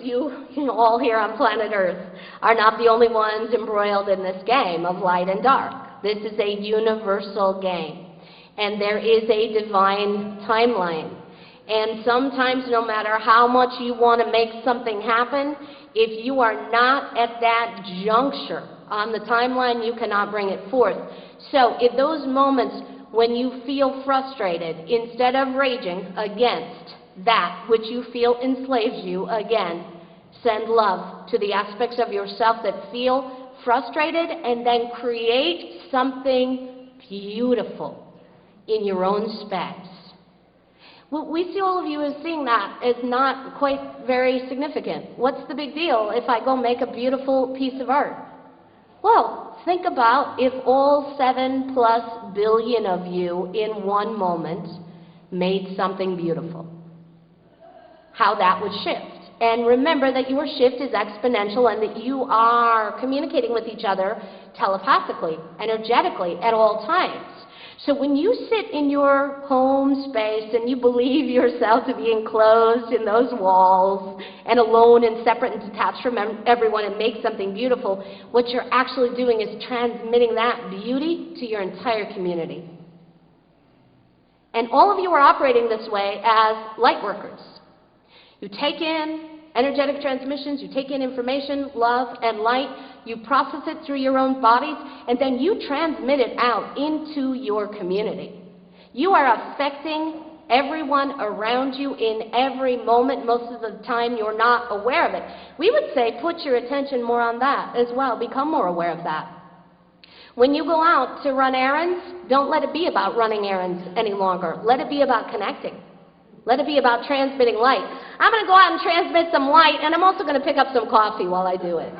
you all here on planet Earth are not the only ones embroiled in this game of light and dark. This is a universal game, and there is a divine timeline. And sometimes, no matter how much you want to make something happen, if you are not at that juncture on the timeline, you cannot bring it forth. So in those moments when you feel frustrated, instead of raging against that which you feel enslaves you, again, send love to the aspects of yourself that feel frustrated, and then create something beautiful in your own space. We see all of you as seeing that as not quite very significant. What's the big deal if I go make a beautiful piece of art? Well, think about if all 7+ billion of you in one moment made something beautiful. How that would shift. And remember that your shift is exponential and that you are communicating with each other telepathically, energetically at all times. So when you sit in your home space and you believe yourself to be enclosed in those walls and alone and separate and detached from everyone and make something beautiful, what you're actually doing is transmitting that beauty to your entire community. And all of you are operating this way as light workers. You take in energetic transmissions, you take in information, love, and light, you process it through your own bodies, and then you transmit it out into your community. You are affecting everyone around you in every moment. Most of the time you're not aware of it. We would say put your attention more on that as well. Become more aware of that. When you go out to run errands, don't let it be about running errands any longer. Let it be about connecting. Let it be about transmitting light. I'm going to go out and transmit some light, and I'm also going to pick up some coffee while I do it.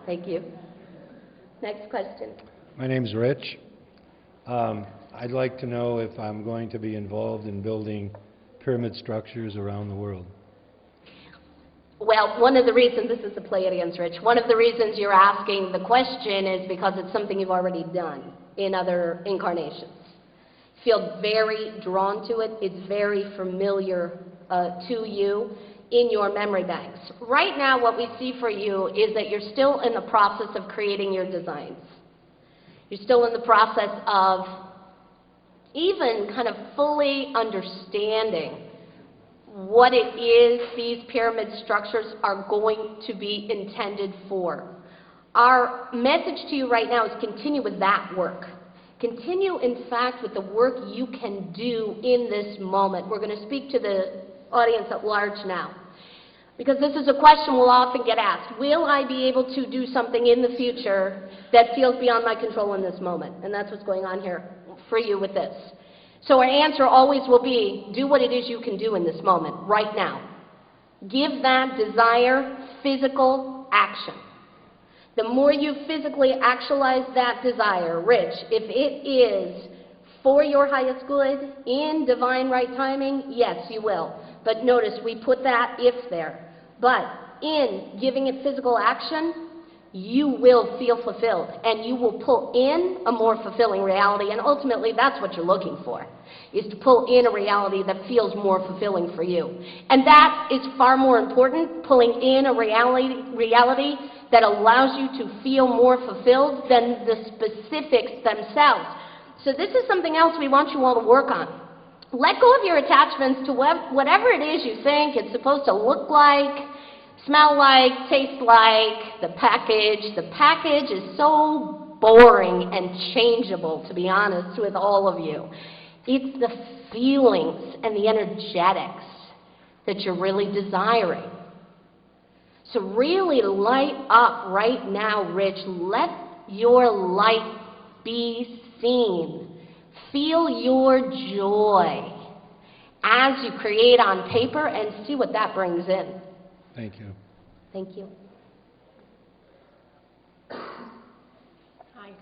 Thank you. Next question. My name's Rich. I'd like to know if I'm going to be involved in building pyramid structures around the world. Well, one of the reasons, this is the Pleiadians, Rich, one of the reasons you're asking the question is because it's something you've already done in other incarnations. Feel very drawn to it. It's very familiar to you in your memory banks. Right now, what we see for you is that you're still in the process of creating your designs. You're still in the process of even kind of fully understanding what it is these pyramid structures are going to be intended for. Our message to you right now is continue with that work. Continue, in fact, with the work you can do in this moment. We're going to speak to the audience at large now, because this is a question we'll often get asked. Will I be able to do something in the future that feels beyond my control in this moment? And that's what's going on here for you with this. So our answer always will be, do what it is you can do in this moment, right now. Give that desire physical action. The more you physically actualize that desire, Rich, if it is for your highest good, in divine right timing, yes, you will. But notice, we put that if there. But in giving it physical action, you will feel fulfilled, and you will pull in a more fulfilling reality, and ultimately that's what you're looking for, is to pull in a reality that feels more fulfilling for you. And that is far more important, pulling in a reality that allows you to feel more fulfilled than the specifics themselves. So this is something else we want you all to work on. Let go of your attachments to whatever it is you think it's supposed to look like, smell like, taste like, the package. The package is so boring and changeable, to be honest with all of you. It's the feelings and the energetics that you're really desiring. So really light up right now, Rich. Let your light be seen. Feel your joy as you create on paper and see what that brings in. Thank you. Thank you. Hi.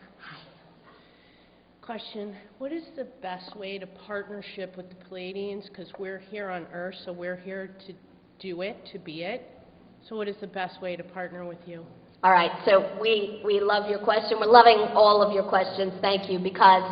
Question, what is the best way to partnership with the Pleiadians? Because we're here on Earth, so we're here to do it, to be it. So what is the best way to partner with you? All right, so we love your question. We're loving all of your questions. Thank you, because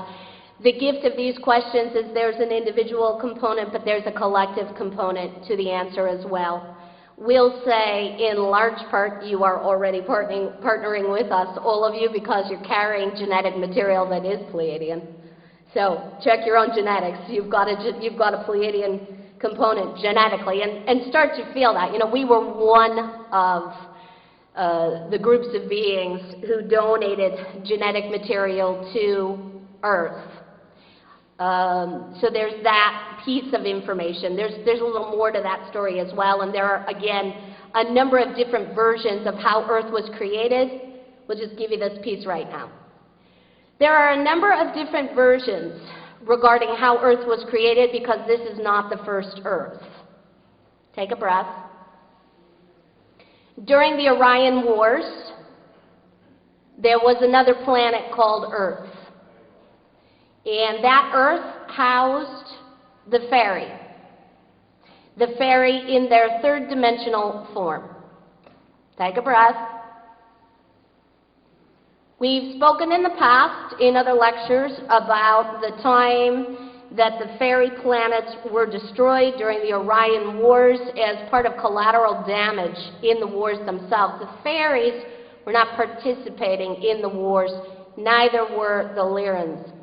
The gift of these questions is there's an individual component, but there's a collective component to the answer as well. We'll say, in large part, you are already partnering with us, all of you, because you're carrying genetic material that is Pleiadian. So check your own genetics. You've got a Pleiadian component genetically, and start to feel that. You know, we were one of the groups of beings who donated genetic material to Earth. So there's that piece of information. There's a little more to that story as well, and there are, again, a number of different versions of how Earth was created. We'll just give you this piece right now. There are a number of different versions regarding how Earth was created, because this is not the first Earth. Take a breath. During the Orion Wars, there was another planet called Earth. And that Earth housed the fairy in their third dimensional form. Take a breath. We've spoken in the past, in other lectures, about the time that the fairy planets were destroyed during the Orion Wars as part of collateral damage in the wars themselves. The fairies were not participating in the wars, neither were the Lyrans.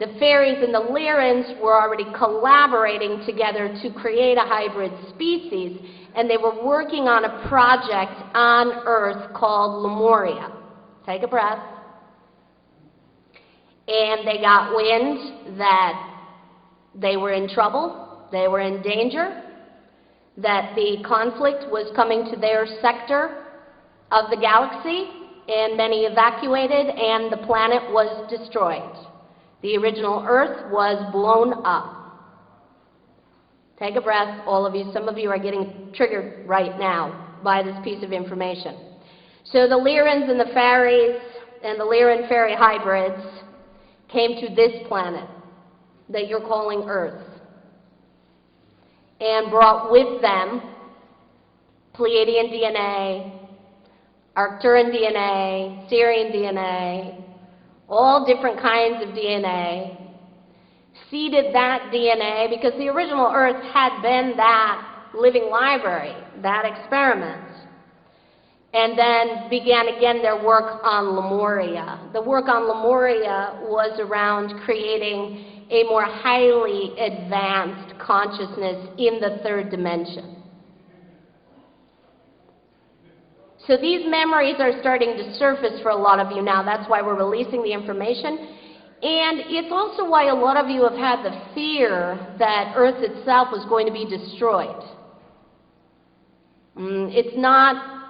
The fairies and the Lyrans were already collaborating together to create a hybrid species, and they were working on a project on Earth called Lemuria. Take a breath. And they got wind that they were in trouble, they were in danger, that the conflict was coming to their sector of the galaxy, and many evacuated, and the planet was destroyed. The original Earth was blown up. Take a breath, all of you. Some of you are getting triggered right now by this piece of information. So the Lyrans and the fairies and the Lyran-fairy hybrids came to this planet that you're calling Earth, and brought with them Pleiadian DNA, Arcturan DNA, Sirian DNA, all different kinds of DNA, seeded that DNA, because the original Earth had been that living library, that experiment, and then began again their work on Lemuria. The work on Lemuria was around creating a more highly advanced consciousness in the third dimension. So these memories are starting to surface for a lot of you now. That's why we're releasing the information. And it's also why a lot of you have had the fear that Earth itself was going to be destroyed. It's not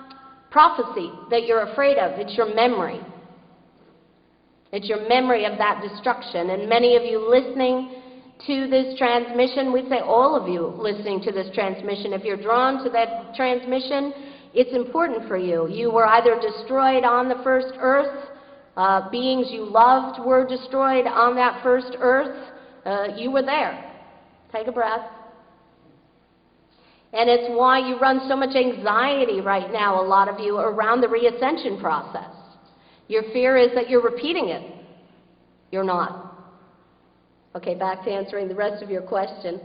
prophecy that you're afraid of. It's your memory. It's your memory of that destruction. And many of you listening to this transmission, we'd say all of you listening to this transmission, if you're drawn to that transmission, it's important for you. You were either destroyed on the first Earth, beings you loved were destroyed on that first Earth, you were there. Take a breath. And it's why you run so much anxiety right now, a lot of you, around the reascension process. Your fear is that you're repeating it. You're not. Okay, back to answering the rest of your question.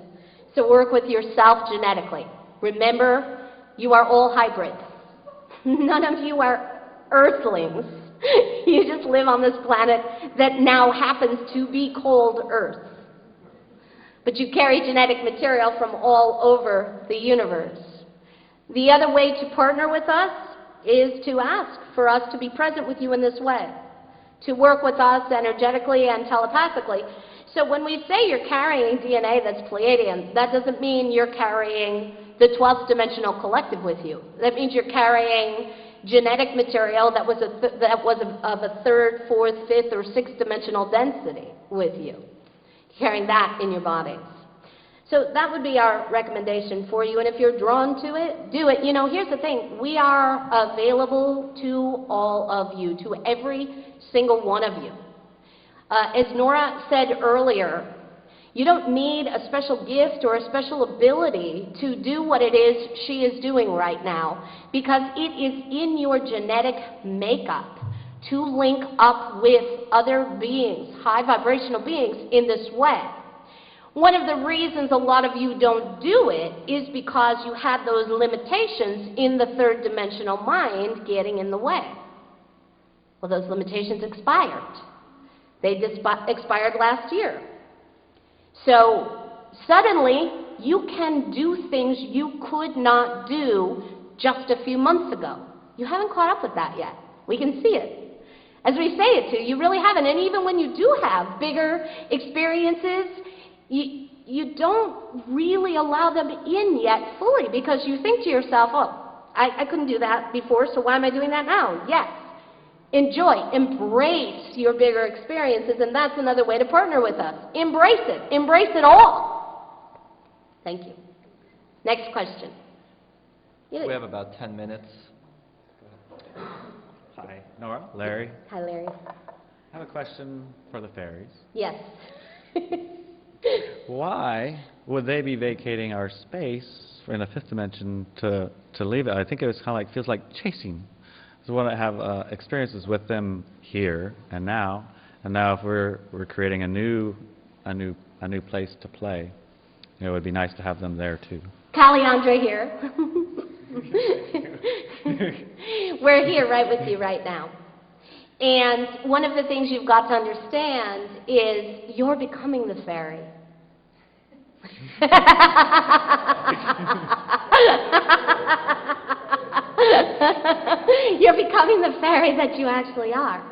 So work with yourself genetically. Remember, you are all hybrid. None of you are earthlings. You just live on this planet that now happens to be called Earth. But you carry genetic material from all over the universe. The other way to partner with us is to ask for us to be present with you in this way, to work with us energetically and telepathically. So when we say you're carrying DNA that's Pleiadian, that doesn't mean you're carrying the 12th dimensional collective with you. That means you're carrying genetic material that was of a third, fourth, fifth, or sixth dimensional density with you. Carrying that in your bodies. So that would be our recommendation for you, and if you're drawn to it, do it. You know, here's the thing. We are available to all of you, to every single one of you. As Nora said earlier, you don't need a special gift or a special ability to do what it is she is doing right now, because it is in your genetic makeup to link up with other beings, high vibrational beings, in this way. One of the reasons a lot of you don't do it is because you had those limitations in the third dimensional mind getting in the way. Well, those limitations expired. They expired last year. So suddenly, you can do things you could not do just a few months ago. You haven't caught up with that yet. We can see it. As we say it to you, you really haven't. And even when you do have bigger experiences, you don't really allow them in yet fully, because you think to yourself, oh, I couldn't do that before, so why am I doing that now? Yes. Enjoy, embrace your bigger experiences, and that's another way to partner with us. Embrace it all. Thank you. Next question. We have about 10 minutes. Hi, Nora, Larry. Hi, Larry. I have a question for the fairies. Yes. Why would they be vacating our space in the fifth dimension to leave it? I think it was kind of like, feels like chasing. So when I have experiences with them here and now if we're creating a new place to play, it would be nice to have them there too. Calliandra here. We're here right with you right now. And one of the things you've got to understand is you're becoming the fairy. You're becoming the fairy that you actually are.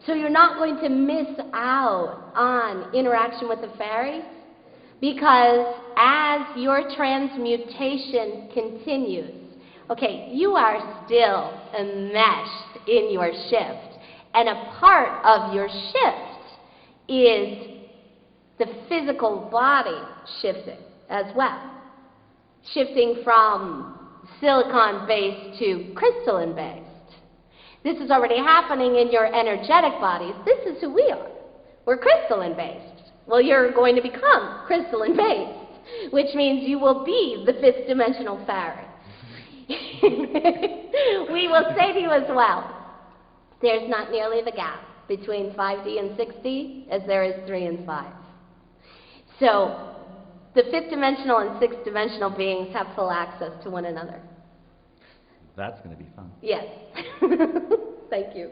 So you're not going to miss out on interaction with the fairies, because as your transmutation continues, okay, you are still enmeshed in your shift. And a part of your shift is the physical body shifting as well. Shifting from silicon-based to crystalline-based. This is already happening in your energetic bodies. This is who we are. We're crystalline-based. Well, you're going to become crystalline-based, which means you will be the fifth dimensional fairy. We will say to you as well, there's not nearly the gap between 5D and 6D as there is 3 and 5. So the fifth dimensional and sixth dimensional beings have full access to one another. That's going to be fun. Yes. Thank you. Thank you.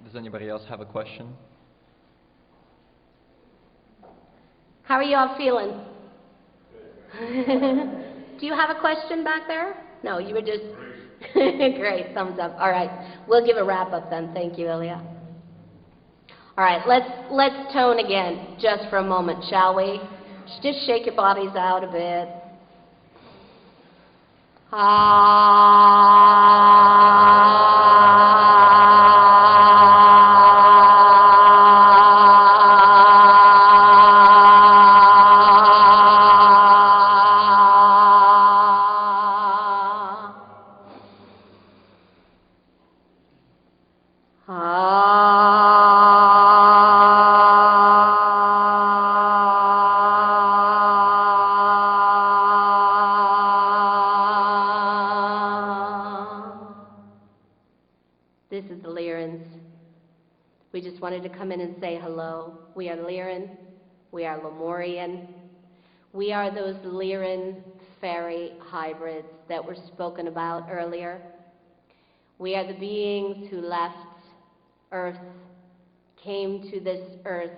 Does anybody else have a question? How are you all feeling? Do you have a question back there? No, you were just... Great, thumbs up. All right, we'll give a wrap-up then. Thank you, Ilya. All right, let's tone again just for a moment, shall we? Just shake your bodies out a bit. This is the Lyrans. We just wanted to come in and say hello. We are Lyran. We are Lemurian. We are those Lyran fairy hybrids that were spoken about earlier. We are the beings who left Earth, came to this Earth,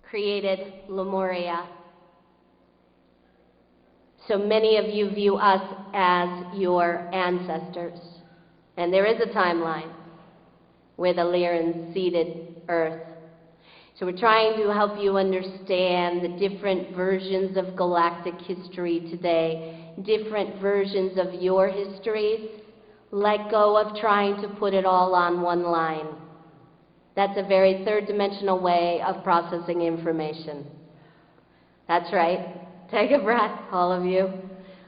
created Lemuria. So many of you view us as your ancestors. And there is a timeline where the Lyrans seeded Earth. So we're trying to help you understand the different versions of galactic history today, different versions of your histories. Let go of trying to put it all on one line. That's a very third-dimensional way of processing information. That's right. Take a breath, all of you.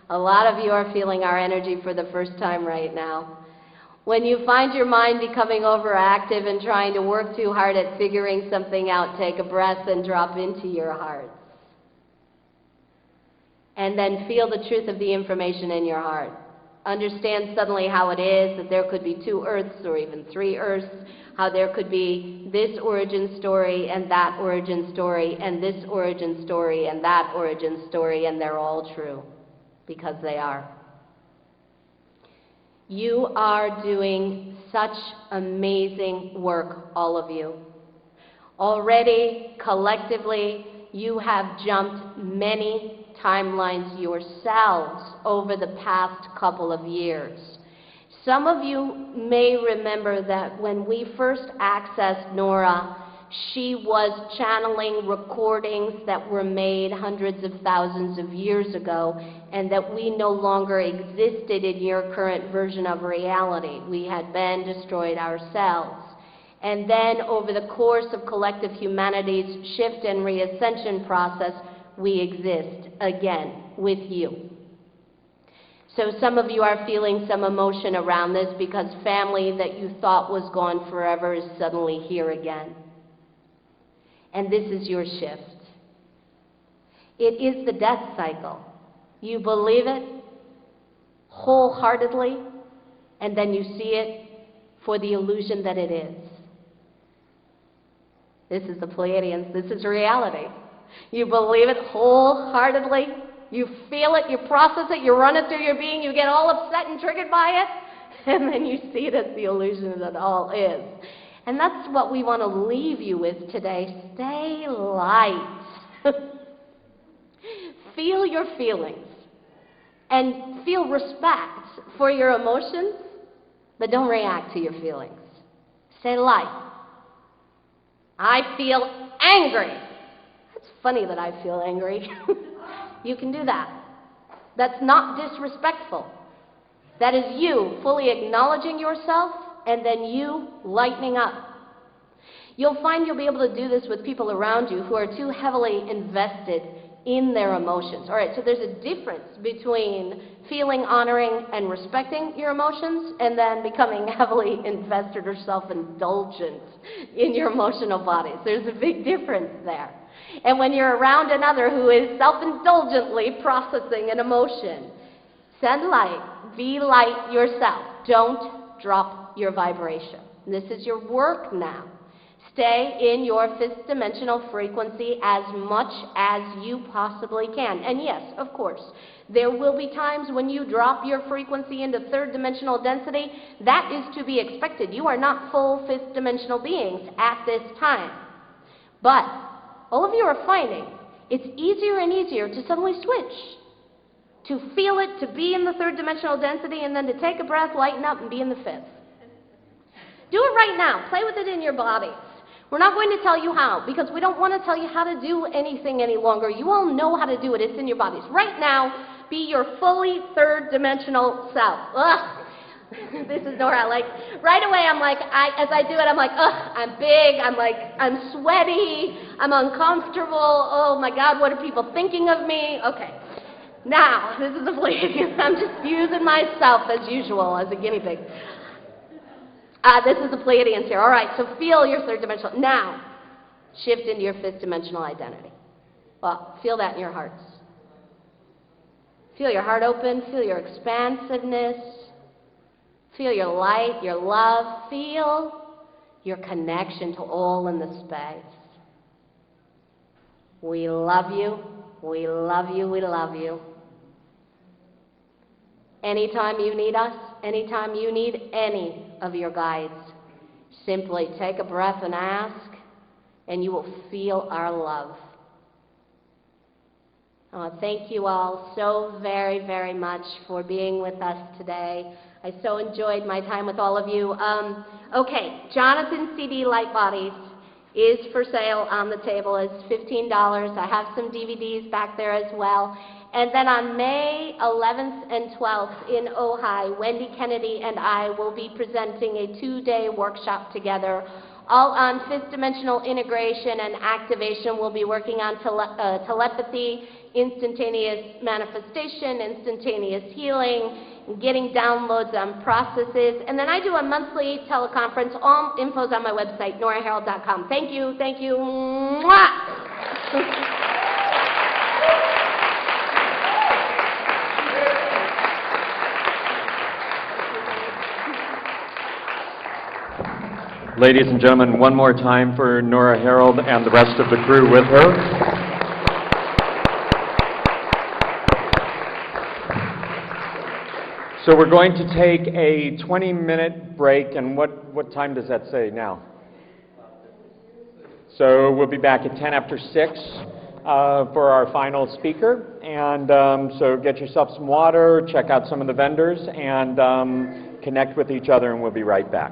A lot of you are feeling our energy for the first time right now. When you find your mind becoming overactive and trying to work too hard at figuring something out, take a breath and drop into your hearts. And then feel the truth of the information in your heart. understand suddenly how it is that there could be 2 Earths or even 3 Earths, how there could be this origin story and that origin story and this origin story and that origin story, and they're all true, because they are. You are doing such amazing work, all of you. Already, collectively, you have jumped many timelines yourselves over the past couple of years. Some of you may remember that when we first accessed Nora, she was channeling recordings that were made hundreds of thousands of years ago, and that we no longer existed in your current version of reality. We had been destroyed ourselves. And then over the course of collective humanity's shift and reascension process, we exist again with you. So some of you are feeling some emotion around this because family that you thought was gone forever is suddenly here again. And this is your shift. It is the death cycle. You believe it wholeheartedly, and then you see it for the illusion that it is. This is the Pleiadians. This is reality. You believe it wholeheartedly. You feel it, you process it, you run it through your being, you get all upset and triggered by it, and then you see it as the illusion that all is. And that's what we want to leave you with today. Stay light. Feel your feelings and feel respect for your emotions, but don't react to your feelings. Stay light. I feel angry. It's funny that I feel angry. You can do that. That's not disrespectful. That is you fully acknowledging yourself and then you lightening up. You'll find you'll be able to do this with people around you who are too heavily invested in their emotions. All right, so there's a difference between feeling, honoring, and respecting your emotions and then becoming heavily invested or self-indulgent in your emotional bodies. There's a big difference there. And when you're around another who is self-indulgently processing an emotion, send light, be light yourself. Don't drop your vibration. This is your work now. Stay in your 5th dimensional frequency as much as you possibly can. And yes, of course, there will be times when you drop your frequency into 3rd dimensional density. That is to be expected. You are not full 5th dimensional beings at this time. But all of you are finding it's easier and easier to suddenly switch, to feel it, to be in the 3rd dimensional density, and then to take a breath, lighten up, and be in the 5th. Do it right now. Play with it in your bodies. We're not going to tell you how, because we don't want to tell you how to do anything any longer. You all know how to do it. It's in your bodies. Right now, be your fully 3rd dimensional self. Ugh. This is Nora. Like, right away, I'm like, as I do it, I'm like, ugh, I'm big. I'm sweaty. I'm uncomfortable. Oh my God, what are people thinking of me? Okay. Now, this is the Pleiadian. I'm just using myself as usual as a guinea pig. This is the Pleiadians here. All right, so feel your 3rd dimensional. Now, shift into your 5th dimensional identity. Well, feel that in your hearts. Feel your heart open. Feel your expansiveness. Feel your light, your love. Feel your connection to all in the space. We love you. We love you. We love you. Anytime you need us, anytime you need any of your guides, simply take a breath and ask, and you will feel our love. Thank you all so very, very much for being with us today. I so enjoyed my time with all of you. Okay, Jonathan CD Light Bodies is for sale on the table. It's $15. I have some DVDs back there as well. And then on May 11th and 12th in Ojai, Wendy Kennedy and I will be presenting a 2-day workshop together, all on 5th dimensional integration and activation. We'll be working on telepathy, instantaneous manifestation, instantaneous healing, getting downloads on processes. And then I do a monthly teleconference. All info's on my website, noraherold.com. Thank you. Thank you. Mwah! Ladies and gentlemen, one more time for Nora Herold and the rest of the crew with her. So we're going to take a 20-minute break, and what time does that say now? So we'll be back at 10 after 6 for our final speaker. And so get yourself some water, check out some of the vendors, and connect with each other, and we'll be right back.